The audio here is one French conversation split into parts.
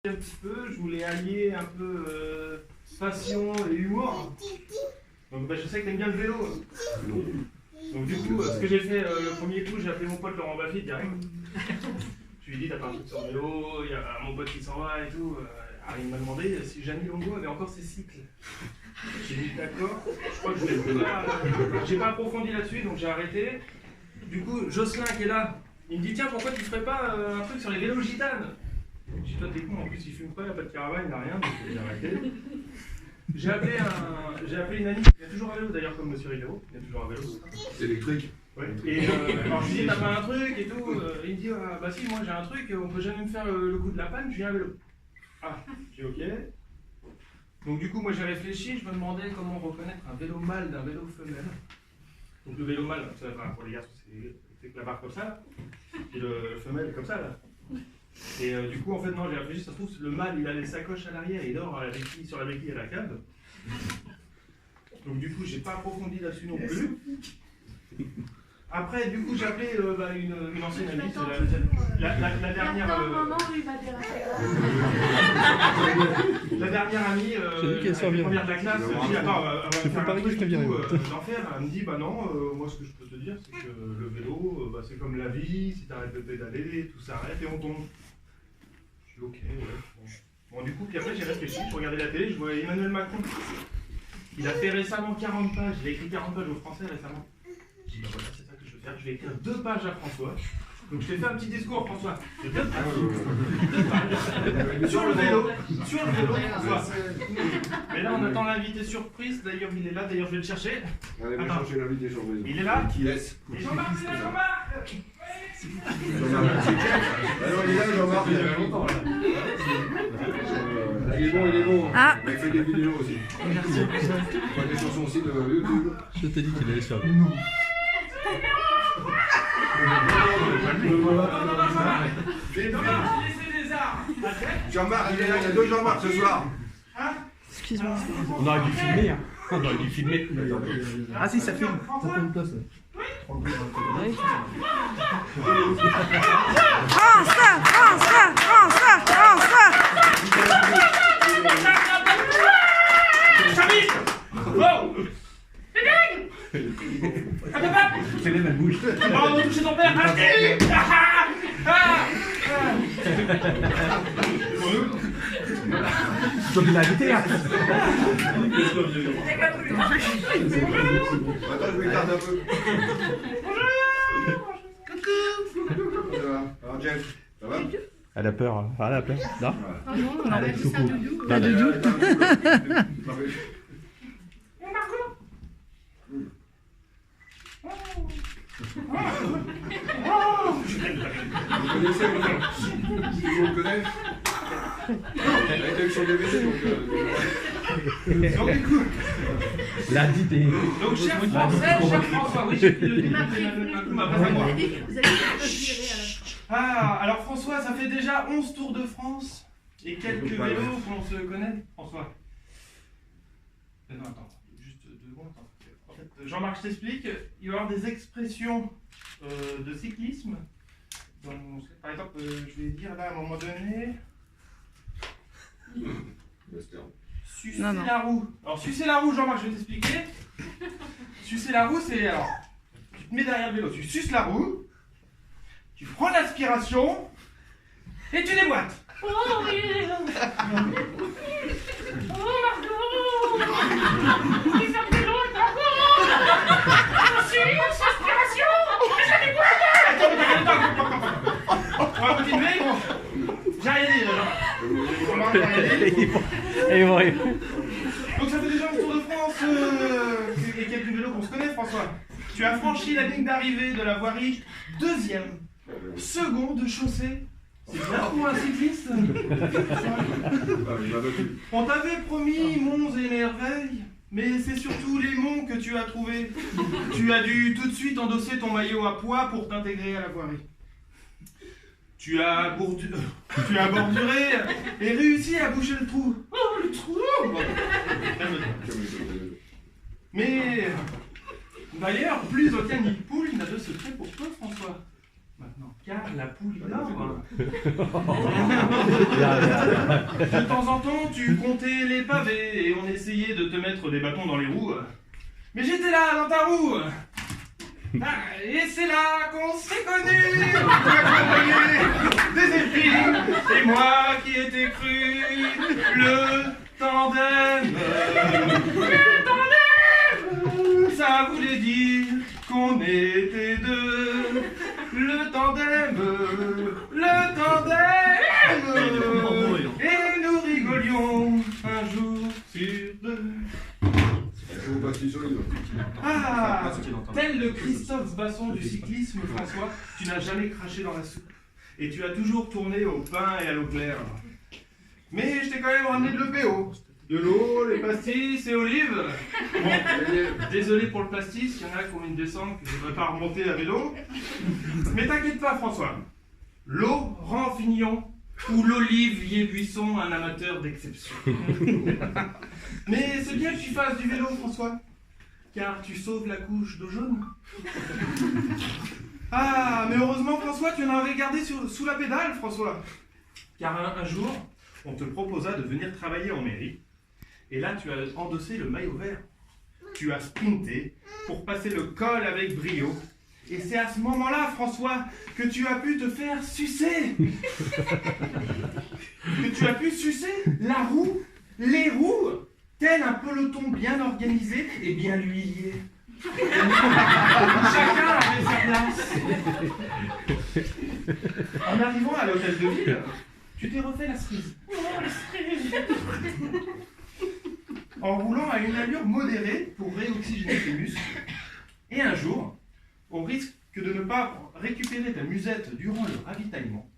un petit peu, je voulais allier un peu passion et humour. Donc bah, je sais que t'aimes bien le vélo. Donc du coup, ce que j'ai fait le premier coup, j'ai appelé mon pote Laurent Baffy direct. Je lui ai dit, t'as pas un truc sur le vélo, il y a mon pote qui s'en va et tout. Alors il m'a demandé si Jeannie Longo avait encore ses cycles. J'ai dit d'accord, je crois que j'ai pas approfondi là-dessus, donc j'ai arrêté. Du coup, Jocelyn qui est là, il me dit tiens, pourquoi tu ferais pas un truc sur les vélos gitanes? J'ai dit toi t'es con, en plus il fume pas, il n'a pas de caravane, il n'a rien, donc j'ai arrêté. J'ai appelé une amie, il y a toujours un vélo d'ailleurs comme Monsieur Rigaud, il y a toujours un vélo. Électrique. Ouais. Et alors je lui dis t'as pas un truc et tout, il me dit bah si moi j'ai un truc, on peut jamais me faire le coup de la panne, j'ai un vélo. Ah, j'ai ok. Donc du coup moi j'ai réfléchi, je me demandais comment reconnaître un vélo mâle d'un vélo femelle. Donc le vélo mâle, pour les garçons c'est la barre comme ça, là. Et le femelle comme ça là. Et du coup en fait non j'ai réfléchi, ça se trouve le mâle il a les sacoches à l'arrière et il dort sur la béquille à la cave. Donc du coup j'ai pas approfondi là-dessus non plus. Après, du coup, j'ai appelé une ancienne amie, la dernière. La dernière amie, première de la classe, qui attends, elle va faire un truc d'enfer. Elle me dit bah non, moi ce que je peux te dire, c'est que le vélo, c'est comme la vie, si t'arrêtes de pédaler, tout s'arrête et on tombe. Je suis ok, ouais. Bon, du coup, puis après j'ai réfléchi, je regardais la télé, je vois Emmanuel Macron. Il a fait récemment 40 pages, il a écrit 40 pages au français récemment. Je dis bah voilà, c'est ça que je vais faire, je vais écrire 2 pages à François. Donc je t'ai fait un petit discours François. De 2 pages. Sur le vélo, François. Mais là on attend l'invité surprise, d'ailleurs il est là, d'ailleurs je vais le chercher. Allez, va chercher l'invité surprise. Il est là. Qui laisse? Et Jean-Marc, c'est là Jean-Marc. Alors il est là Jean-Marc, il y a longtemps là. Il est bon. Ah. Il fait des vidéos aussi. Il fait des chansons aussi de YouTube. Je t'ai dit qu'il allait sur le Jean-Marc, il est là, il y a 2 Jean-Marc ce soir. Excuse-moi. On aurait dû filmer, hein. On aurait dû filmer. Ah si, ça filme. Fais les mêmes bouches. On va toucher ton père. Donc il a invité, hein. Attends, je vais garder un peu. Coucou. Alors Jeff, ça va? Elle a peur. Enfin, elle a peur. Non? Ah non, on Allez, a coucou. pas de doute. Vous connaissez vous le connaissez? Elle a été sur DVD donc du coup. La dit des... Donc cher François, oui j'ai pris le livre m'a pas à moi. Ah, alors François, ça fait déjà 11 tours de France et quelques vélos qu'on se connaît, François. Non, attends, juste 2 secondes. En fait, Jean-Marc, je t'explique, il va y avoir des expressions de cyclisme. Donc, par exemple, je vais dire là à un moment donné... Sucer la roue. Alors, sucer la roue, Jean-Marc, je vais t'expliquer. Sucer la roue, c'est... Alors, tu te mets derrière le vélo, tu suces la roue, tu prends l'aspiration et tu déboîtes. Oh oui. Oh Margot. Les vélos est encore. Suce, aspiration. Je déboîte. Attends, on va continuer. J'ai rien dit là. Donc ça fait déjà un tour de France et quelques vélos qu'on se connaît, François. Tu as franchi la ligne d'arrivée de la voirie 2e, seconde chaussée. C'est bien pour un cycliste. On t'avait promis monts et merveilles, mais c'est surtout les monts que tu as trouvés. Tu as dû tout de suite endosser ton maillot à pois pour t'intégrer à la voirie. Tu as borduré et réussi à boucher le trou. Oh, le trou! Mais d'ailleurs, plus aucun nid de poule n'a de secret pour toi, François. maintenant, car la poule y dort. Bien, bien. De temps en temps, tu comptais les pavés et on essayait de te mettre des bâtons dans les roues. Mais j'étais là, dans ta roue. Ah, et c'est là qu'on s'est connus. Tu accompagné des épines et moi qui étais cru le tandem. Le tandem, ça voulait dire qu'on était deux. Le tandem, le tandem. Et nous rigolions un jour sur deux. Faut pas se sur les doigts. Ah, tel le Christophe Basson du cyclisme, François, tu n'as jamais craché dans la soupe. Et tu as toujours tourné au pain et à l'eau claire. Mais je t'ai quand même ramené de l'EPO. De l'eau, les pastis et olives. Bon, désolé pour le pastis, il y en a qui ont une descente que je ne devrais pas remonter à vélo. Mais t'inquiète pas, François. L'eau rend fignon, ou l'olive y est buisson, un amateur d'exception. Mais c'est bien que tu fasses du vélo, François, car tu sauves la couche d'eau jaune. Ah, mais heureusement, François, tu en avais gardé sous la pédale, François. Car un jour, on te proposa de venir travailler en mairie, et là, tu as endossé le maillot vert. Tu as sprinté pour passer le col avec brio. Et c'est à ce moment-là, François, que tu as pu te faire sucer. Que tu as pu sucer la roue, les roues, tel un peloton bien organisé et bien huilier. Chacun avait sa place. En arrivant à l'hôtel de ville, tu t'es refait la cerise. En roulant à une allure modérée pour réoxygéner tes muscles. Et un jour, au risque de ne pas récupérer ta musette durant le ravitaillement,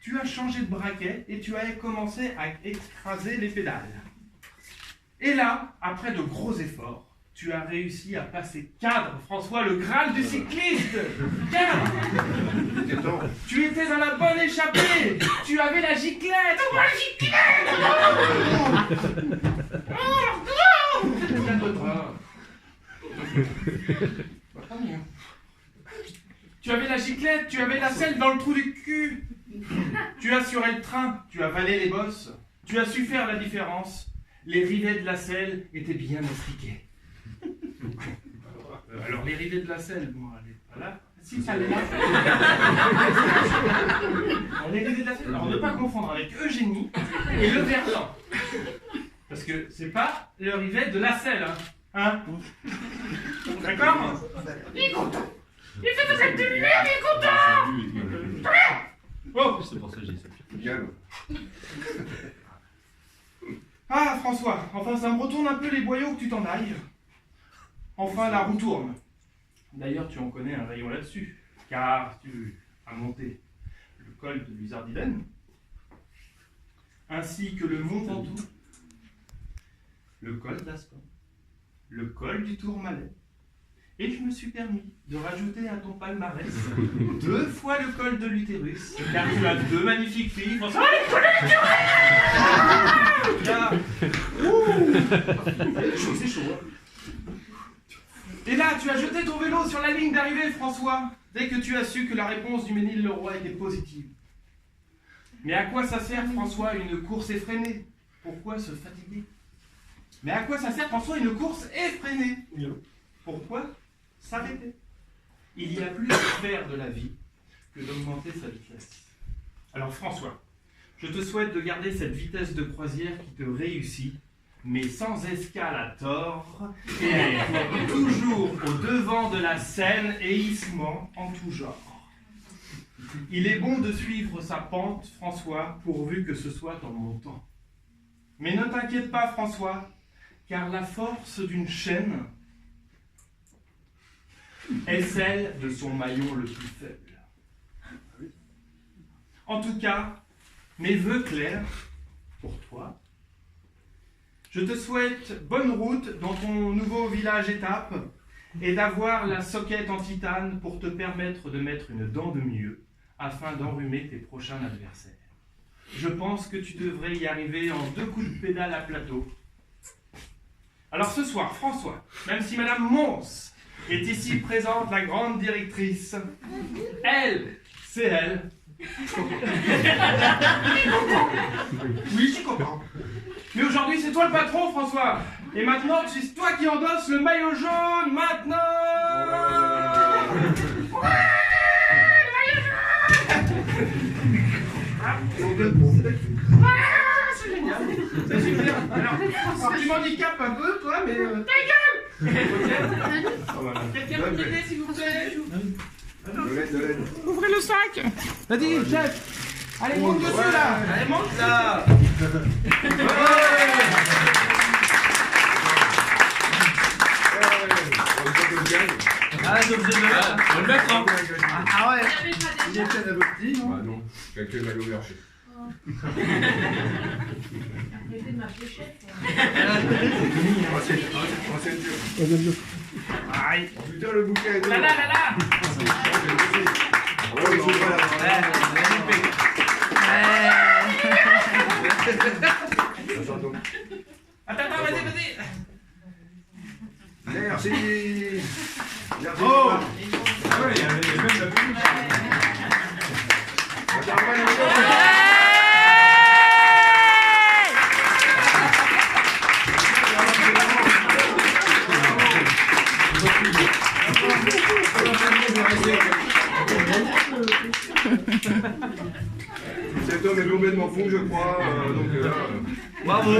tu as changé de braquet et tu as commencé à écraser les pédales. Et là, après de gros efforts, tu as réussi à passer cadre, François, le Graal du cycliste. Cadre. Tu étais dans la bonne échappée. Tu avais la giclette. La giclette. Calme-toi. Pas mieux. Tu avais la giclette, tu avais la selle dans le trou du cul. Tu assurais le train, tu avalais les bosses. Tu as su faire la différence. Les rivets de la selle étaient bien astiqués. Alors les rivets de la selle, bon, elle est pas là. Si, ça l'est là. Alors, les rivets de la selle, alors ne pas confondre avec Eugénie et le Verlan. Parce que c'est pas le rivet de la selle, hein. D'accord? Il est content. Il fait des actes de lumière, il est content. Oh. C'est pour ça que j'ai ça. Calme. Ah, François, enfin ça me retourne un peu les boyaux que tu t'en ailles. Enfin, la roue tourne. D'ailleurs, tu en connais un rayon là-dessus, car tu as monté le col de l'Uzardiden, ainsi que le Mont Ventoux, le col d'Ascon, le col du Tourmalet, et je me suis permis de rajouter à ton palmarès 2 fois le col de l'utérus, car tu as 2 magnifiques filles. François, c'est chaud, hein. Et là, tu as jeté ton vélo sur la ligne d'arrivée, François, dès que tu as su que la réponse du Ménil-le-Roi était positive. Mais à quoi ça sert, François, une course effrénée? Pourquoi se fatiguer? Mais à quoi ça sert, François, une course effrénée? Pourquoi s'arrêter? Il y a plus à faire de la vie que d'augmenter sa vitesse. Alors, François, je te souhaite de garder cette vitesse de croisière qui te réussit, mais sans escale à tort, et toujours au devant de la scène et hissement en tout genre. Il est bon de suivre sa pente, François, pourvu que ce soit en montant. Mais ne t'inquiète pas, François, car la force d'une chaîne est celle de son maillon le plus faible. En tout cas, mes vœux clairs pour toi. Je te souhaite bonne route dans ton nouveau village étape et d'avoir la soquette en titane pour te permettre de mettre une dent de mieux afin d'enrhumer tes prochains adversaires. Je pense que tu devrais y arriver en 2 coups de pédale à plateau. Alors ce soir, François, même si Madame Mons est ici présente, la grande directrice, elle c'est elle. Oui, je suis content. Mais aujourd'hui, c'est toi le patron, François. Et maintenant, c'est toi qui endosses le maillot jaune, maintenant. C'est génial. C'est super. Alors, tu m'handicapes un peu, toi, mais... Ta gueule. Quelqu'un peut m'aider, s'il vous plaît? De l'aide. Ouvrez le sac. Vas-y, chef. Allez, monte dessus, là. Allez, monte, là. Ah, t'es obligé de le mettre. On va le mettre, hein. Ah ouais. Il est plein d'aboptis, non? Ah non, quelqu'un m'a ouvert chez. Arrêtez de m'appeler chef. Aïe. Putain, le bouquet est Là, là, là, là. Oh, ils sont pas là. Attends, vas-y, vas-y. Merci. Merci. Oh. Ah ouais, il y avait même la peluche. Attends, cet homme est complètement fou, je crois. Donc là. Bravo.